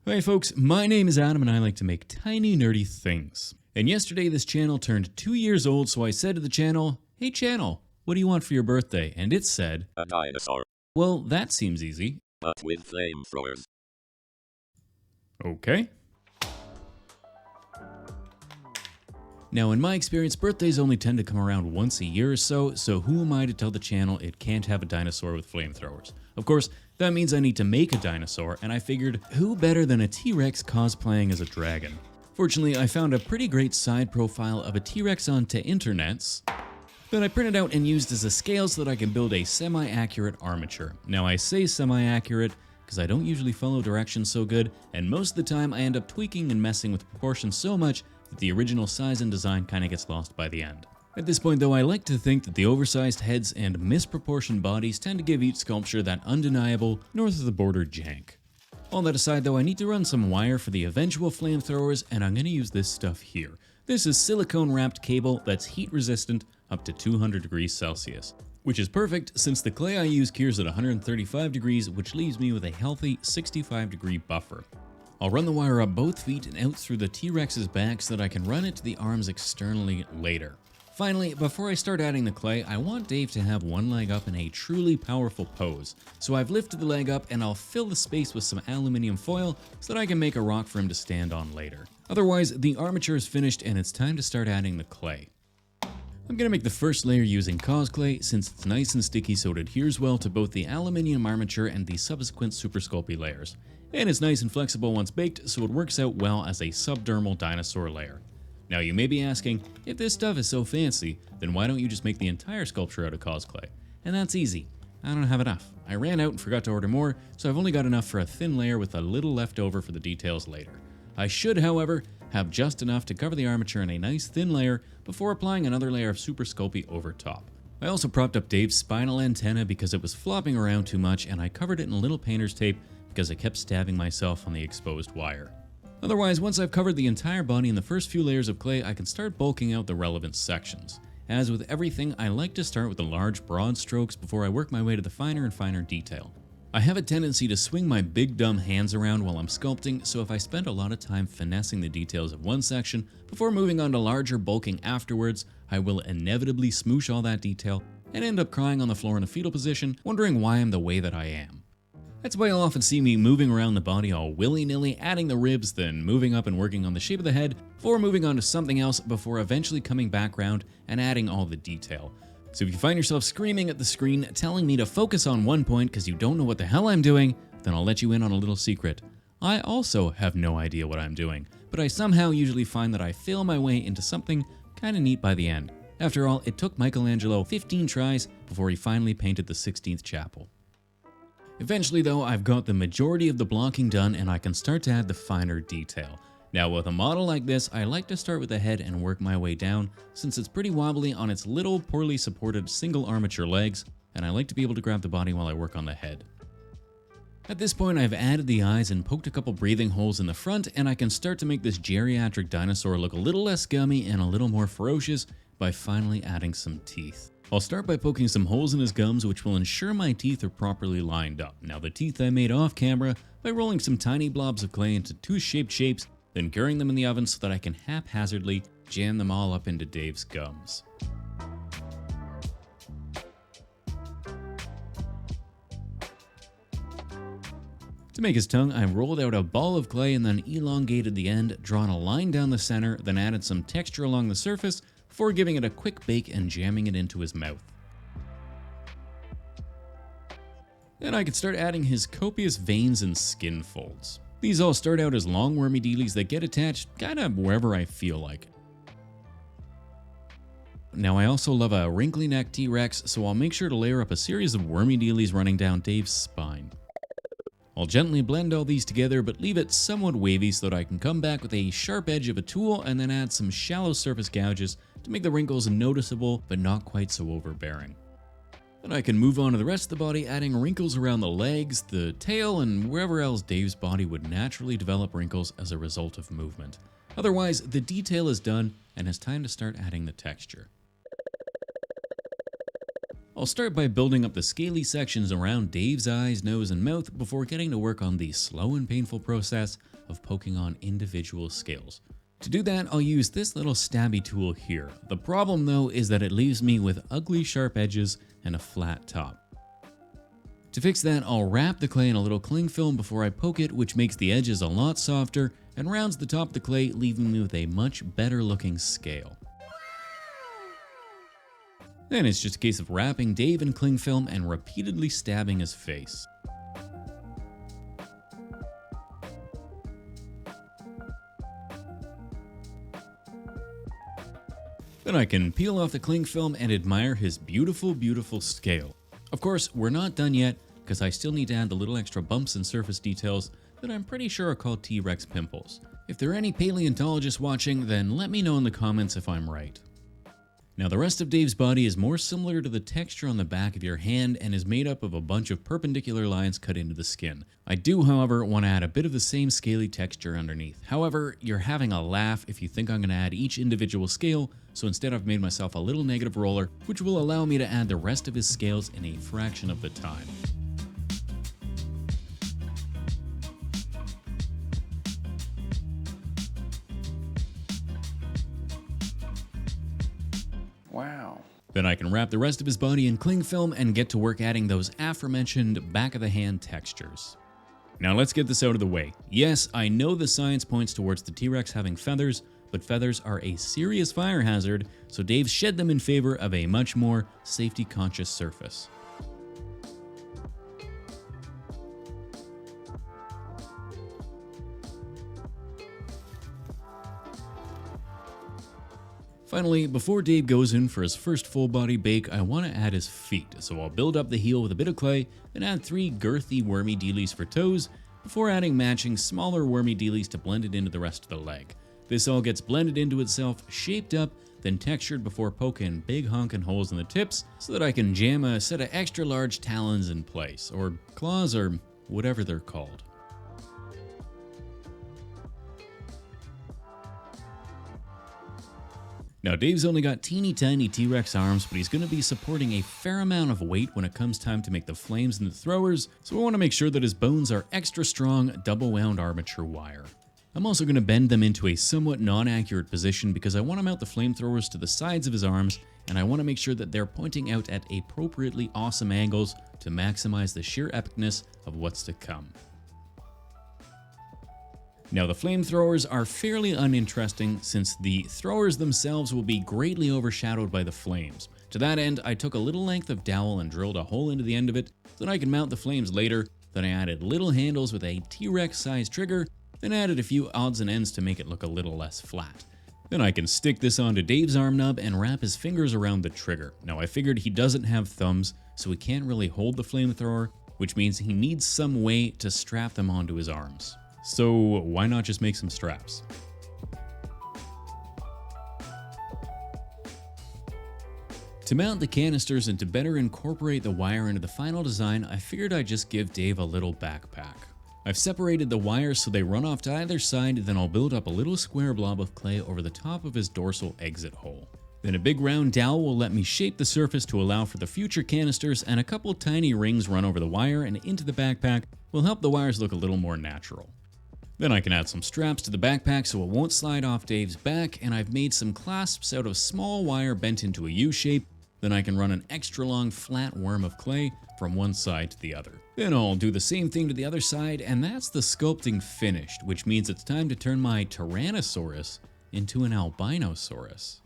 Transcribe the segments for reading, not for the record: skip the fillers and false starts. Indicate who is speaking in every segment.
Speaker 1: Hi folks, my name is Adam and I like to make tiny nerdy things. And yesterday this channel turned 2 years old, so I said to the channel, "Hey channel, what do you want for your birthday?" And it said,
Speaker 2: a dinosaur,
Speaker 1: well, that seems easy.
Speaker 2: but with flamethrowers.
Speaker 1: Okay. Now in my experience, birthdays only tend to come around once a year or so who am I to tell the channel it can't have a dinosaur with flamethrowers? Of course, that means I need to make a dinosaur, and I figured, who better than a T-Rex cosplaying as a dragon? Fortunately, I found a pretty great side profile of a T-Rex onto internets that I printed out and used as a scale so that I can build a semi-accurate armature. Now I say semi-accurate because I don't usually follow directions so good, and most of the time I end up tweaking and messing with proportions so much that the original size and design kinda gets lost by the end. At this point though, I like to think that the oversized heads and misproportioned bodies tend to give each sculpture that undeniable north of the border jank. All that aside though, I need to run some wire for the eventual flamethrowers, and I'm gonna use this stuff here. This is silicone wrapped cable that's heat resistant up to 200 degrees Celsius, which is perfect since the clay I use cures at 135 degrees, which leaves me with a healthy 65 degree buffer. I'll run the wire up both feet and out through the T-Rex's back so that I can run it to the arms externally later. Finally, before I start adding the clay, I want Dave to have one leg up in a truly powerful pose. So I've lifted the leg up and I'll fill the space with some aluminum foil so that I can make a rock for him to stand on later. Otherwise, the armature is finished and it's time to start adding the clay. I'm gonna make the first layer using Cosclay since it's nice and sticky so it adheres well to both the aluminum armature and the subsequent Super Sculpey layers. And it's nice and flexible once baked, so it works out well as a subdermal dinosaur layer. Now you may be asking, if this stuff is so fancy, then why don't you just make the entire sculpture out of Cosclay? And that's easy. I don't have enough. I ran out and forgot to order more, so I've only got enough for a thin layer with a little left over for the details later. I should, however, have just enough to cover the armature in a nice thin layer before applying another layer of Super Sculpey over top. I also propped up Dave's spinal antenna because it was flopping around too much, and I covered it in a little painter's tape because I kept stabbing myself on the exposed wire. Otherwise, once I've covered the entire body in the first few layers of clay, I can start bulking out the relevant sections. As with everything, I like to start with the large, broad strokes before I work my way to the finer and finer detail. I have a tendency to swing my big dumb hands around while I'm sculpting, so if I spend a lot of time finessing the details of one section before moving on to larger bulking afterwards, I will inevitably smoosh all that detail and end up crying on the floor in a fetal position, wondering why I'm the way that I am. That's why you'll often see me moving around the body all willy-nilly, adding the ribs, then moving up and working on the shape of the head, before moving on to something else, before eventually coming back around and adding all the detail. So if you find yourself screaming at the screen, telling me to focus on one point because you don't know what the hell I'm doing, then I'll let you in on a little secret. I also have no idea what I'm doing, but I somehow usually find that I fail my way into something kinda neat by the end. After all, it took Michelangelo 15 tries before he finally painted the 16th chapel. Eventually though, I've got the majority of the blocking done and I can start to add the finer detail. Now with a model like this, I like to start with the head and work my way down since it's pretty wobbly on its little poorly supported single armature legs, and I like to be able to grab the body while I work on the head. At this point, I've added the eyes and poked a couple breathing holes in the front, and I can start to make this geriatric dinosaur look a little less gummy and a little more ferocious by finally adding some teeth. I'll start by poking some holes in his gums, which will ensure my teeth are properly lined up. Now the teeth I made off camera by rolling some tiny blobs of clay into tooth-shaped shapes, then curing them in the oven so that I can haphazardly jam them all up into Dave's gums. To make his tongue, I rolled out a ball of clay and then elongated the end, drawn a line down the center, then added some texture along the surface before giving it a quick bake and jamming it into his mouth. Then I could start adding his copious veins and skin folds. These all start out as long wormy dealies that get attached kinda wherever I feel like. Now I also love a wrinkly neck T-Rex, so I'll make sure to layer up a series of wormy dealies running down Dave's spine. I'll gently blend all these together but leave it somewhat wavy so that I can come back with a sharp edge of a tool and then add some shallow surface gouges to make the wrinkles noticeable but not quite so overbearing. Then I can move on to the rest of the body, adding wrinkles around the legs, the tail, and wherever else Dave's body would naturally develop wrinkles as a result of movement. Otherwise, the detail is done and it's time to start adding the texture. I'll start by building up the scaly sections around Dave's eyes, nose, and mouth before getting to work on the slow and painful process of poking on individual scales. To do that, I'll use this little stabby tool here. The problem though is that it leaves me with ugly sharp edges and a flat top. To fix that, I'll wrap the clay in a little cling film before I poke it, which makes the edges a lot softer and rounds the top of the clay, leaving me with a much better looking scale. Then it's just a case of wrapping Dave in cling film and repeatedly stabbing his face. Then I can peel off the cling film and admire his beautiful, beautiful scale. Of course, we're not done yet, because I still need to add the little extra bumps and surface details that I'm pretty sure are called T-Rex pimples. If there are any paleontologists watching, then let me know in the comments if I'm right. Now the rest of Dave's body is more similar to the texture on the back of your hand and is made up of a bunch of perpendicular lines cut into the skin. I do, however, want to add a bit of the same scaly texture underneath. However, you're having a laugh if you think I'm going to add each individual scale, so instead I've made myself a little negative roller, which will allow me to add the rest of his scales in a fraction of the time.
Speaker 3: Wow.
Speaker 1: Then I can wrap the rest of his body in cling film and get to work adding those aforementioned back of the hand textures. Now let's get this out of the way. Yes, I know the science points towards the T-Rex having feathers, but feathers are a serious fire hazard, so Dave shed them in favor of a much more safety-conscious surface. Finally, before Dave goes in for his first full body bake, I want to add his feet, so I'll build up the heel with a bit of clay, then add 3 girthy wormy dealies for toes, before adding matching smaller wormy dealies to blend it into the rest of the leg. This all gets blended into itself, shaped up, then textured before poking big honkin' holes in the tips so that I can jam a set of extra large talons in place, or claws, or whatever they're called. Now Dave's only got teeny tiny T-Rex arms, but he's going to be supporting a fair amount of weight when it comes time to make the flames and the throwers, so I want to make sure that his bones are extra strong, double wound armature wire. I'm also going to bend them into a somewhat non-accurate position because I want to mount the flamethrowers to the sides of his arms, and I want to make sure that they're pointing out at appropriately awesome angles to maximize the sheer epicness of what's to come. Now the flamethrowers are fairly uninteresting since the throwers themselves will be greatly overshadowed by the flames. To that end, I took a little length of dowel and drilled a hole into the end of it so that I could mount the flames later. Then I added little handles with a T-Rex sized trigger, then added a few odds and ends to make it look a little less flat. Then I can stick this onto Dave's arm nub and wrap his fingers around the trigger. Now I figured he doesn't have thumbs, so he can't really hold the flamethrower, which means he needs some way to strap them onto his arms. So why not just make some straps? To mount the canisters and to better incorporate the wire into the final design, I figured I'd just give Dave a little backpack. I've separated the wires so they run off to either side, then I'll build up a little square blob of clay over the top of his dorsal exit hole. Then a big round dowel will let me shape the surface to allow for the future canisters, and a couple tiny rings run over the wire and into the backpack will help the wires look a little more natural. Then I can add some straps to the backpack so it won't slide off Dave's back, and I've made some clasps out of small wire bent into a U shape. Then I can run an extra long flat worm of clay from one side to the other. Then I'll do the same thing to the other side, and that's the sculpting finished, which means it's time to turn my Tyrannosaurus into an Albinosaurus.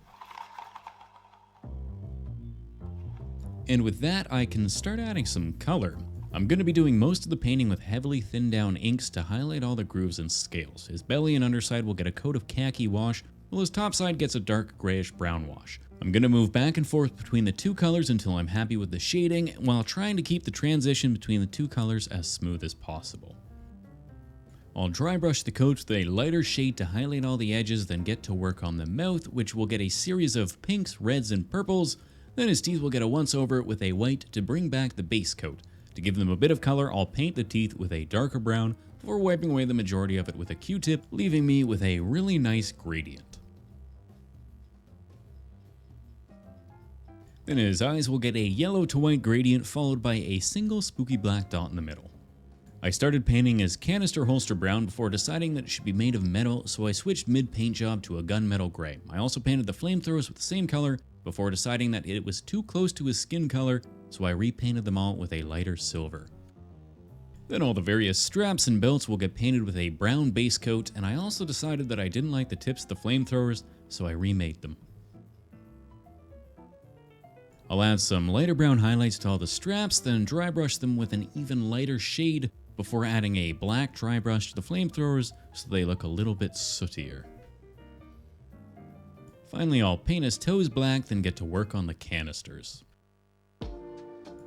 Speaker 1: And with that, I can start adding some color. I'm going to be doing most of the painting with heavily thinned down inks to highlight all the grooves and scales. His belly and underside will get a coat of khaki wash, while his topside gets a dark grayish brown wash. I'm going to move back and forth between the two colors until I'm happy with the shading, while trying to keep the transition between the two colors as smooth as possible. I'll dry brush the coat with a lighter shade to highlight all the edges, then get to work on the mouth, which will get a series of pinks, reds, and purples. Then his teeth will get a once-over with a white to bring back the base coat. To give them a bit of color, I'll paint the teeth with a darker brown before wiping away the majority of it with a Q-tip, leaving me with a really nice gradient. Then his eyes will get a yellow to white gradient followed by a single spooky black dot in the middle. I started painting his canister holster brown before deciding that it should be made of metal, so I switched mid-paint job to a gunmetal gray. I also painted the flamethrowers with the same color before deciding that it was too close to his skin color, so I repainted them all with a lighter silver. Then all the various straps and belts will get painted with a brown base coat, and I also decided that I didn't like the tips of the flamethrowers, so I remade them. I'll add some lighter brown highlights to all the straps, then dry brush them with an even lighter shade before adding a black dry brush to the flamethrowers so they look a little bit sootier. Finally, I'll paint his toes black, then get to work on the canisters.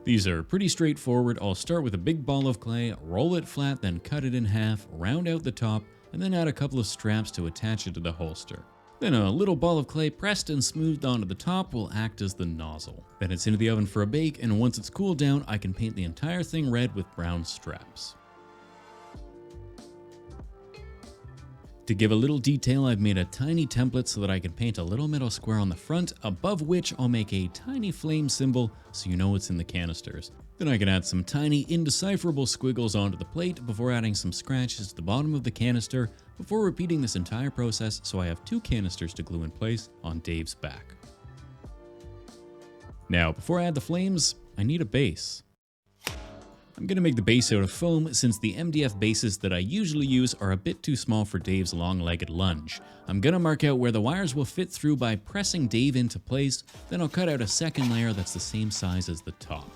Speaker 1: These are pretty straightforward. I'll start with a big ball of clay, roll it flat, then cut it in half, round out the top, and then add a couple of straps to attach it to the holster. Then a little ball of clay pressed and smoothed onto the top will act as the nozzle. Then it's into the oven for a bake, and once it's cooled down, I can paint the entire thing red with brown straps. To give a little detail, I've made a tiny template so that I can paint a little metal square on the front, above which I'll make a tiny flame symbol so you know it's in the canisters. Then I can add some tiny indecipherable squiggles onto the plate before adding some scratches to the bottom of the canister before repeating this entire process so I have 2 canisters to glue in place on Dave's back. Now, before I add the flames, I need a base. I'm going to make the base out of foam since the MDF bases that I usually use are a bit too small for Dave's long-legged lunge. I'm going to mark out where the wires will fit through by pressing Dave into place, then I'll cut out a second layer that's the same size as the top.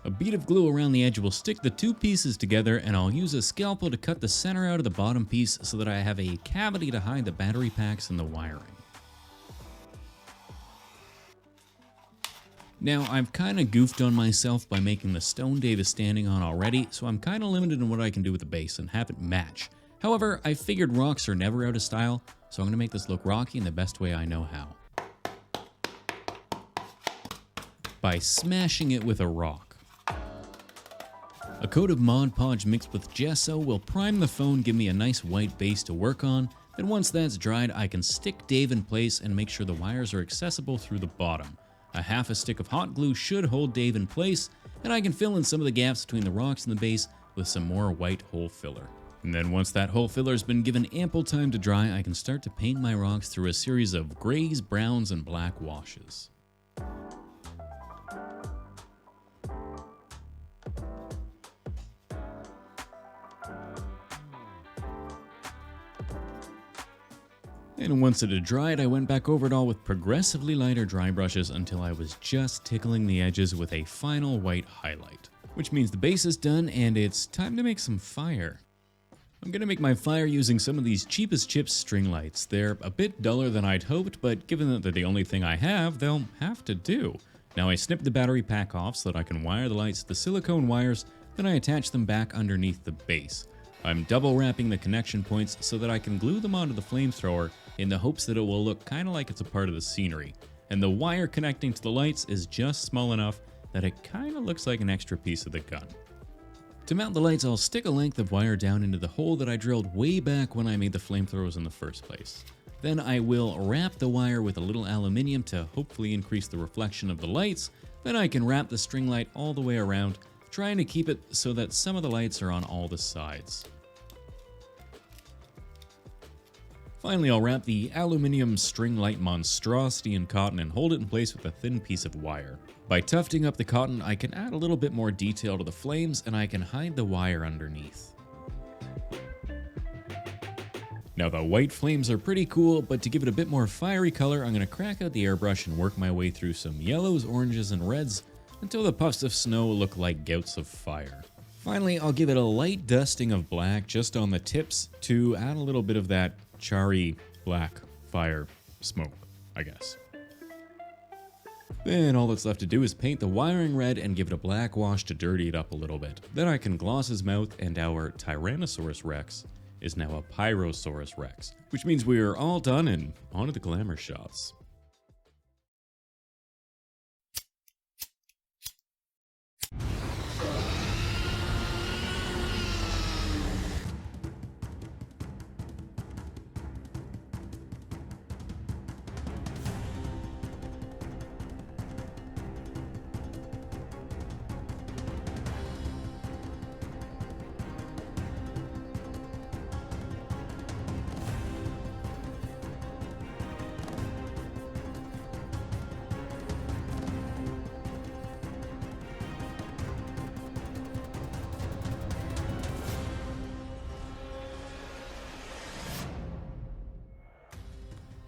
Speaker 1: A bead of glue around the edge will stick the 2 pieces together, and I'll use a scalpel to cut the center out of the bottom piece so that I have a cavity to hide the battery packs and the wiring. Now, I've kinda goofed on myself by making the stone Dave is standing on already, so I'm kinda limited in what I can do with the base and have it match. However, I figured rocks are never out of style, so I'm gonna make this look rocky in the best way I know how. By smashing it with a rock. A coat of Mod Podge mixed with gesso will prime the phone, give me a nice white base to work on. Then once that's dried, I can stick Dave in place and make sure the wires are accessible through the bottom. A half a stick of hot glue should hold Dave in place, and I can fill in some of the gaps between the rocks and the base with some more white hole filler. And then once that hole filler has been given ample time to dry, I can start to paint my rocks through a series of grays, browns, and black washes. And once it had dried, I went back over it all with progressively lighter dry brushes until I was just tickling the edges with a final white highlight. Which means the base is done and it's time to make some fire. I'm gonna make my fire using some of these cheapest chips string lights. They're a bit duller than I'd hoped, but given that they're the only thing I have, they'll have to do. Now I snip the battery pack off so that I can wire the lights to the silicone wires, then I attach them back underneath the base. I'm double wrapping the connection points so that I can glue them onto the flamethrower in the hopes that it will look kinda like it's a part of the scenery. And the wire connecting to the lights is just small enough that it kinda looks like an extra piece of the gun. To mount the lights, I'll stick a length of wire down into the hole that I drilled way back when I made the flamethrowers in the first place. Then I will wrap the wire with a little aluminium to hopefully increase the reflection of the lights. Then I can wrap the string light all the way around, trying to keep it so that some of the lights are on all the sides. Finally, I'll wrap the aluminium string light monstrosity in cotton and hold it in place with a thin piece of wire. By tufting up the cotton, I can add a little bit more detail to the flames and I can hide the wire underneath. Now the white flames are pretty cool, but to give it a bit more fiery color, I'm going to crack out the airbrush and work my way through some yellows, oranges, and reds until the puffs of snow look like gouts of fire. Finally, I'll give it a light dusting of black just on the tips to add a little bit of that charry black fire smoke, I guess. Then all that's left to do is paint the wiring red and give it a black wash to dirty it up a little bit. Then I can gloss his mouth, and our Tyrannosaurus Rex is now a Pyrosaurus Rex, which means we are all done and on to the glamour shots.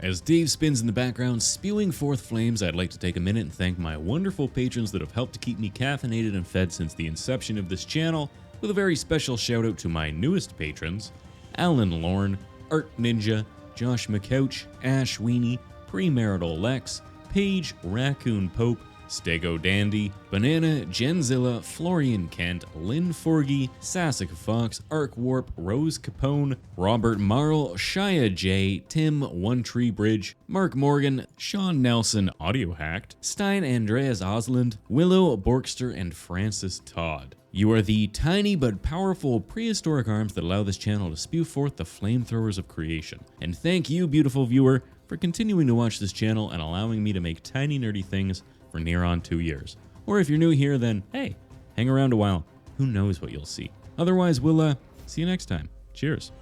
Speaker 1: As Dave spins in the background, spewing forth flames, I'd like to take a minute and thank my wonderful patrons that have helped to keep me caffeinated and fed since the inception of this channel, with a very special shout out to my newest patrons, Alan Lorne, Art Ninja, Josh McCouch, Ash Weenie, Premarital Lex, Paige Raccoon Pope, Stego Dandy, Banana, Genzilla, Florian Kent, Lynn Forgy, Sassika Fox, Arc Warp, Rose Capone, Robert Marl, Shia J, Tim, One Tree Bridge, Mark Morgan, Sean Nelson, Audio Hacked, Stein Andreas Osland, Willow Borkster, and Francis Todd. You are the tiny but powerful prehistoric arms that allow this channel to spew forth the flamethrowers of creation. And thank you, beautiful viewer, for continuing to watch this channel and allowing me to make tiny nerdy things for near on 2 years. Or if you're new here, then hey, hang around a while. Who knows what you'll see. Otherwise, we'll see you next time. Cheers.